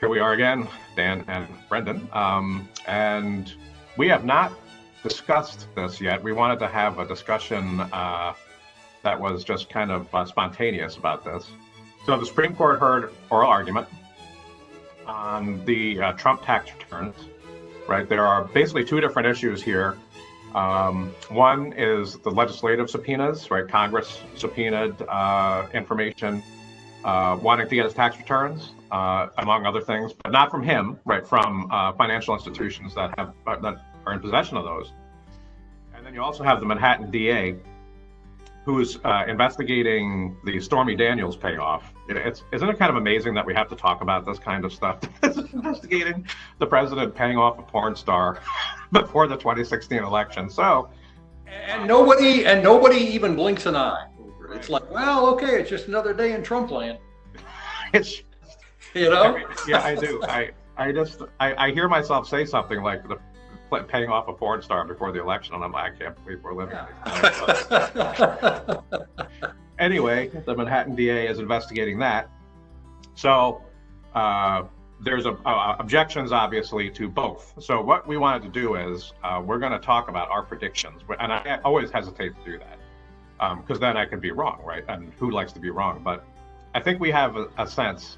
Here we are again, Dan and Brendan, and we have not discussed this yet. We wanted to have a discussion that was just kind of spontaneous about this. So the Supreme Court heard oral argument on the Trump tax returns, right? There are basically two different issues here. One is the legislative subpoenas, right? Congress subpoenaed information wanting to get his tax returns, among other things, but not from him, right? From financial institutions that are in possession of those. And then you also have the Manhattan DA, who's investigating the Stormy Daniels payoff. Isn't it kind of amazing that we have to talk about this kind of stuff? Investigating the president paying off a porn star before the 2016 election. So, and nobody even blinks an eye over it. Right. It's like, well, okay, it's just another day in Trump land. It's, yeah, I do. I hear myself say something like paying off a porn star before the election, and I'm like, I can't believe we're living this. Anyway, the Manhattan DA is investigating that. So there's objections, obviously, to both. So what we wanted to do is we're going to talk about our predictions, and I always hesitate to do that because then I could be wrong, right? And who likes to be wrong? But I think we have a sense.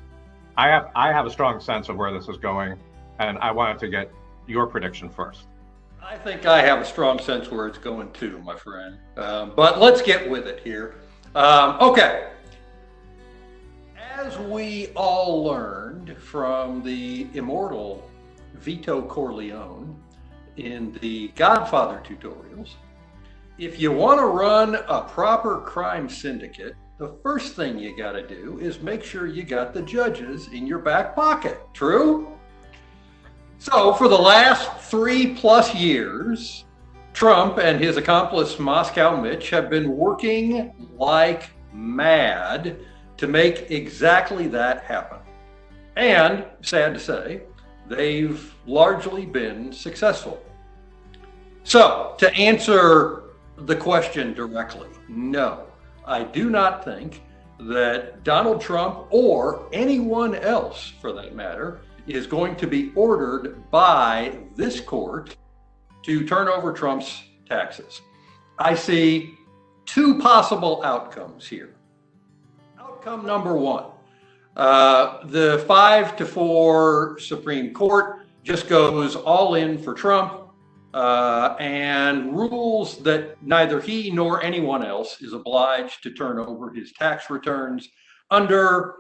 I have a strong sense of where this is going, and I wanted to get your prediction first. I think I have a strong sense where it's going too, my friend. But let's get with it here. Okay. As we all learned from the immortal Vito Corleone in the Godfather tutorials, if you want to run a proper crime syndicate, the first thing you got to do is make sure you got the judges in your back pocket. True? So for the last 3+ years, Trump and his accomplice Moscow Mitch have been working like mad to make exactly that happen. And sad to say, they've largely been successful. So to answer the question directly, no, I do not think that Donald Trump or anyone else for that matter is going to be ordered by this court to turn over Trump's taxes. I see two possible outcomes here. Outcome number one, the 5-4 Supreme Court just goes all in for Trump and rules that neither he nor anyone else is obliged to turn over his tax returns under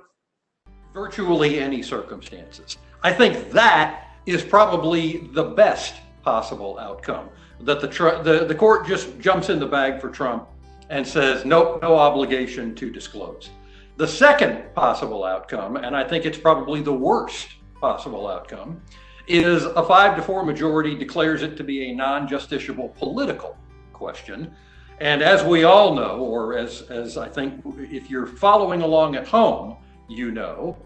virtually any circumstances. I think that is probably the best possible outcome, that the court just jumps in the bag for Trump and says, nope, no obligation to disclose. The second possible outcome, and I think it's probably the worst possible outcome, is a 5-4 majority declares it to be a non-justiciable political question. And as we all know, or as I think if you're following along at home, you know,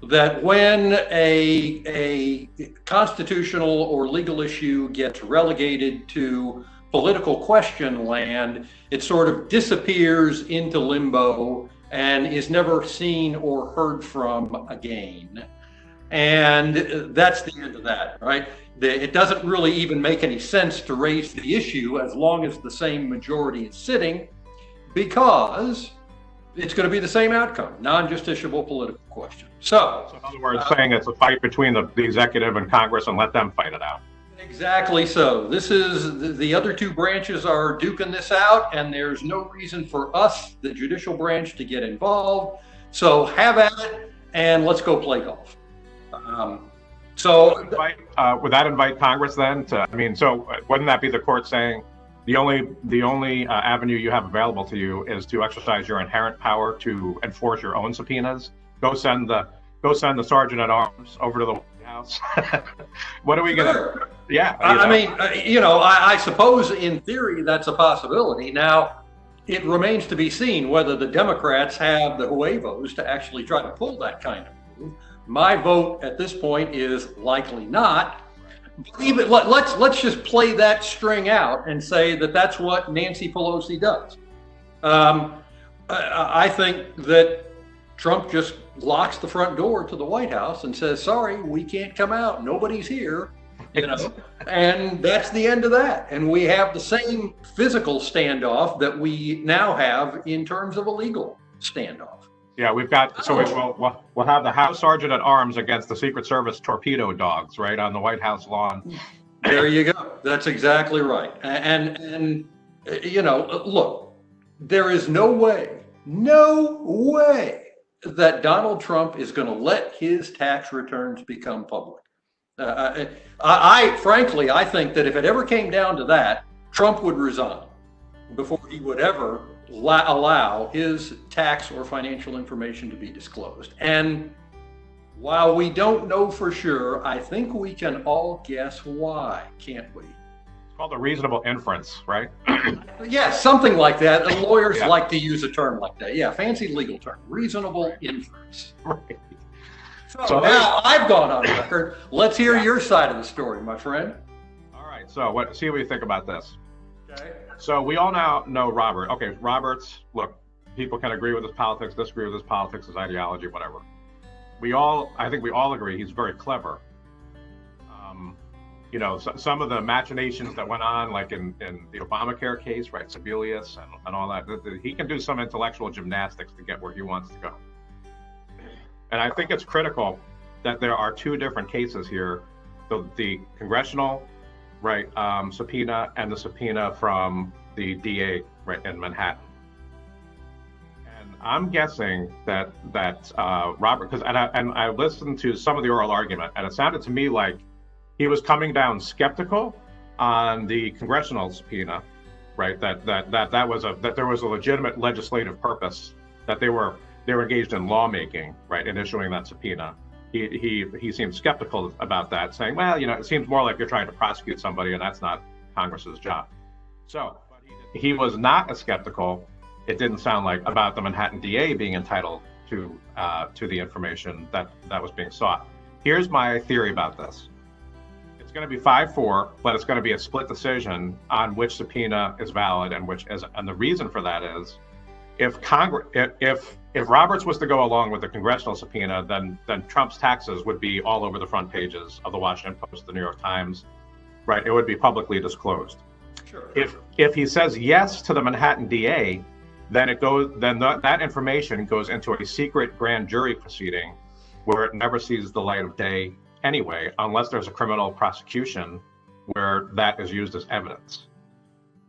that when a constitutional or legal issue gets relegated to political question land, it sort of disappears into limbo and is never seen or heard from again. And that's the end of that, right? It doesn't really even make any sense to raise the issue as long as the same majority is sitting, because it's going to be the same outcome, non-justiciable political question. So in other words, saying it's a fight between the executive and Congress and let them fight it out. Exactly so. This is the other two branches are duking this out, and there's no reason for us, the judicial branch, to get involved. So have at it, and let's go play golf. Would that invite Congress then to? I mean, so wouldn't that be the court saying the only avenue you have available to you is to exercise your inherent power to enforce your own subpoenas? Go send the sergeant at arms over to the White House. What are we going to? Yeah. I suppose in theory that's a possibility. Now, it remains to be seen whether the Democrats have the huevos to actually try to pull that kind of move. My vote at this point is likely not. Let's just play that string out and say that that's what Nancy Pelosi does. I think that Trump just locks the front door to the White House and says, sorry, we can't come out. Nobody's here. And that's the end of that. And we have the same physical standoff that we now have in terms of a legal standoff. Yeah, we've got, so we'll have the House Sergeant at Arms against the Secret Service torpedo dogs, right, on the White House lawn. There you go. That's exactly right. And look, there is no way that Donald Trump is going to let his tax returns become public. Frankly, I think that if it ever came down to that, Trump would resign before he would ever allow his tax or financial information to be disclosed. And while we don't know for sure, I think we can all guess why, can't we? It's called a reasonable inference, right? Yeah, something like that. And lawyers like to use a term like that. Yeah, fancy legal term, reasonable inference. Right. So now I've gone on record. Let's hear your side of the story, my friend. All right. So see what you think about this. Okay. So we all now know Robert. Okay, Robert's, look, people can agree with his politics, disagree with his politics, his ideology, whatever. I think we all agree he's very clever. Some of the machinations that went on, like in the Obamacare case, right, Sebelius and all that, he can do some intellectual gymnastics to get where he wants to go. And I think it's critical that there are two different cases here: the congressional, right, subpoena, and the subpoena from the DA, right, in Manhattan. And I'm guessing that Robert, because I listened to some of the oral argument, and it sounded to me like he was coming down skeptical on the congressional subpoena, right? That there was a legitimate legislative purpose, that they were engaged in lawmaking, right, in issuing that subpoena. He seemed skeptical about that, saying, well, it seems more like you're trying to prosecute somebody, and that's not Congress's job. So he was not as skeptical, it didn't sound like, about the Manhattan DA being entitled to the information that was being sought. Here's my theory about this. It's going to be 5-4, but it's going to be a split decision on which subpoena is valid and which isn't. And the reason for that is, if Roberts was to go along with the congressional subpoena, then Trump's taxes would be all over the front pages of the Washington Post, the New York Times, right? It would be publicly disclosed. Sure. If he says yes to the Manhattan DA, then that information goes into a secret grand jury proceeding where it never sees the light of day anyway, unless there's a criminal prosecution where that is used as evidence.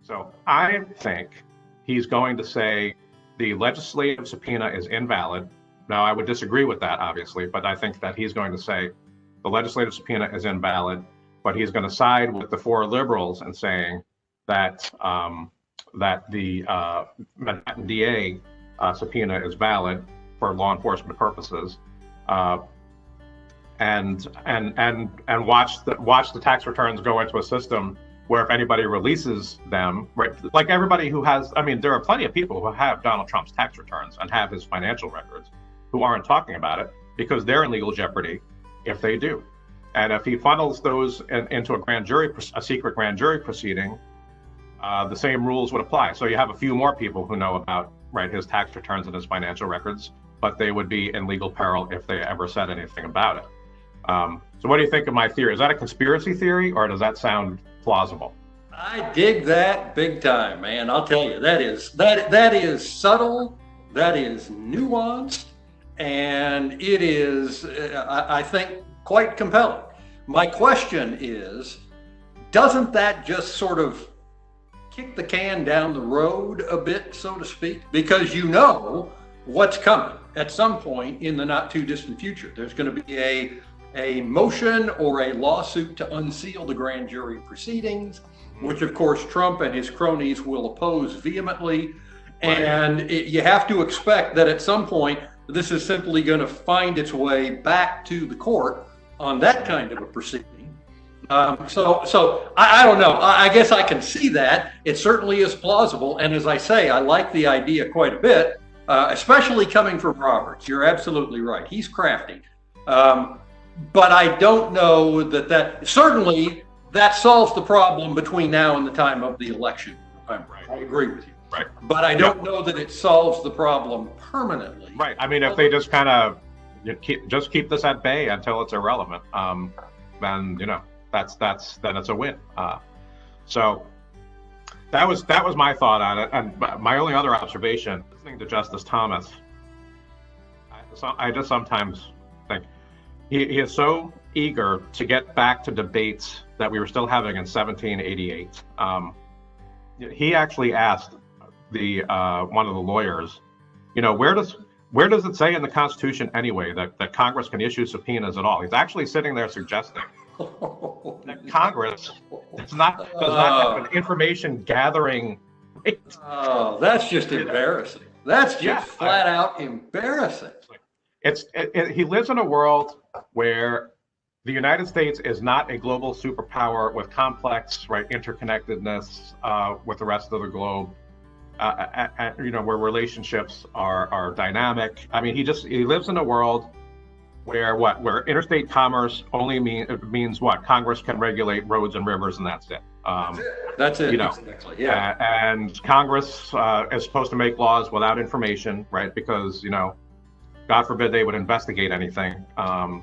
So I think he's going to say the legislative subpoena is invalid. Now, I would disagree with that, obviously, but I think that he's going to say the legislative subpoena is invalid, but he's going to side with the four liberals and saying that the Manhattan DA subpoena is valid for law enforcement purposes, and watch the tax returns go into a system where if anybody releases them, right, like everybody who has, there are plenty of people who have Donald Trump's tax returns and have his financial records who aren't talking about it because they're in legal jeopardy if they do. And if he funnels those into a secret grand jury proceeding, the same rules would apply. So you have a few more people who know about, right, his tax returns and his financial records, but they would be in legal peril if they ever said anything about it. So what do you think of my theory? Is that a conspiracy theory, or does that sound plausible? I dig that big time, man. I'll tell you, that is subtle, that is nuanced, and it is, I think, quite compelling. My question is, doesn't that just sort of kick the can down the road a bit, so to speak? Because you know what's coming at some point in the not too distant future. There's going to be a motion or a lawsuit to unseal the grand jury proceedings, which of course Trump and his cronies will oppose vehemently. Right. And you have to expect that at some point, this is simply going to find its way back to the court on that kind of a proceeding. So I don't know. I guess I can see that. It certainly is plausible. And as I say, I like the idea quite a bit, especially coming from Roberts. You're absolutely right. He's crafty. But I don't know that certainly that solves the problem between now and the time of the election. I agree with you. Right. But I don't know that it solves the problem permanently. Right. If they just kind of you just keep this at bay until it's irrelevant. Then then it's a win. So that was my thought on it. And my only other observation, listening to Justice Thomas, I just sometimes think he is so eager to get back to debates that we were still having in 1788. He actually asked one of the lawyers, where does it say in the Constitution anyway that Congress can issue subpoenas at all? He's actually sitting there suggesting that Congress does not have an information gathering right. Oh, that's just embarrassing. That's just flat out embarrassing. He lives in a world where the United States is not a global superpower with complex, interconnectedness with the rest of the globe. Where relationships are dynamic. I mean, he lives in a world where interstate commerce only means what? Congress can regulate roads and rivers, and that's it. That's it. Exactly. Yeah. And Congress is supposed to make laws without information, right? Because God forbid they would investigate anything.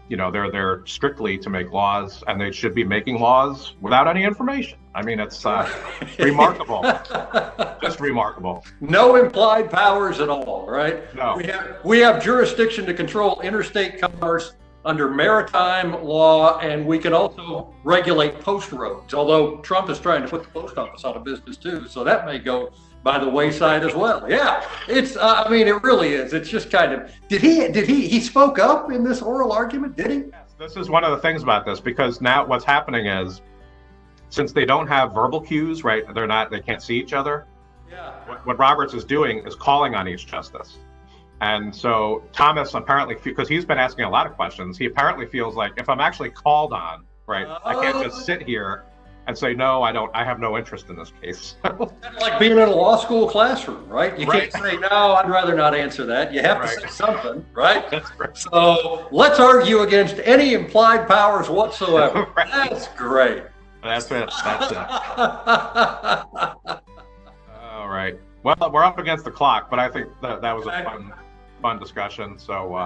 They're strictly to make laws, and they should be making laws without any information. I mean, it's remarkable, just remarkable. No implied powers at all, right? No. We have jurisdiction to control interstate commerce under maritime law, and we can also regulate post roads. Although Trump is trying to put the post office out of business too, so that may go by the wayside as well. Yeah, it's. I mean, it really is. It's just kind of. Did he spoke up in this oral argument? Did he? Yes, this is one of the things about this, because now what's happening is, since they don't have verbal cues, right? They can't see each other. Yeah. What Roberts is doing is calling on each justice. And so Thomas apparently, because he's been asking a lot of questions, he apparently feels like, if I'm actually called on, right, I can't just sit here and say, no, I have no interest in this case. Like being in a law school classroom, right? You can't say, no, I'd rather not answer that. You have to say something, right? That's right. So let's argue against any implied powers whatsoever. Right. That's great. That's it. All right. Well, we're up against the clock, but I think that was a fun discussion. So,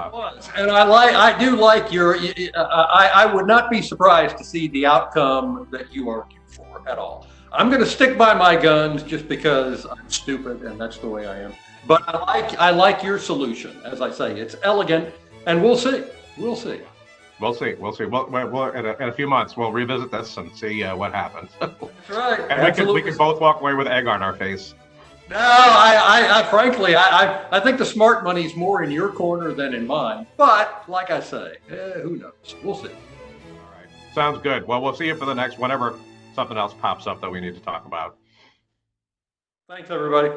and I do like your. I would not be surprised to see the outcome that you argue for at all. I'm going to stick by my guns just because I'm stupid and that's the way I am. But I like your solution. As I say, it's elegant, and we'll see. We'll see. We'll see. We'll in a few months we'll revisit this and see what happens. That's right. And we can both walk away with egg on our face. No, I frankly, I think the smart money's more in your corner than in mine. But like I say, who knows? We'll see. All right. Sounds good. Well, we'll see you for the next whenever something else pops up that we need to talk about. Thanks, everybody.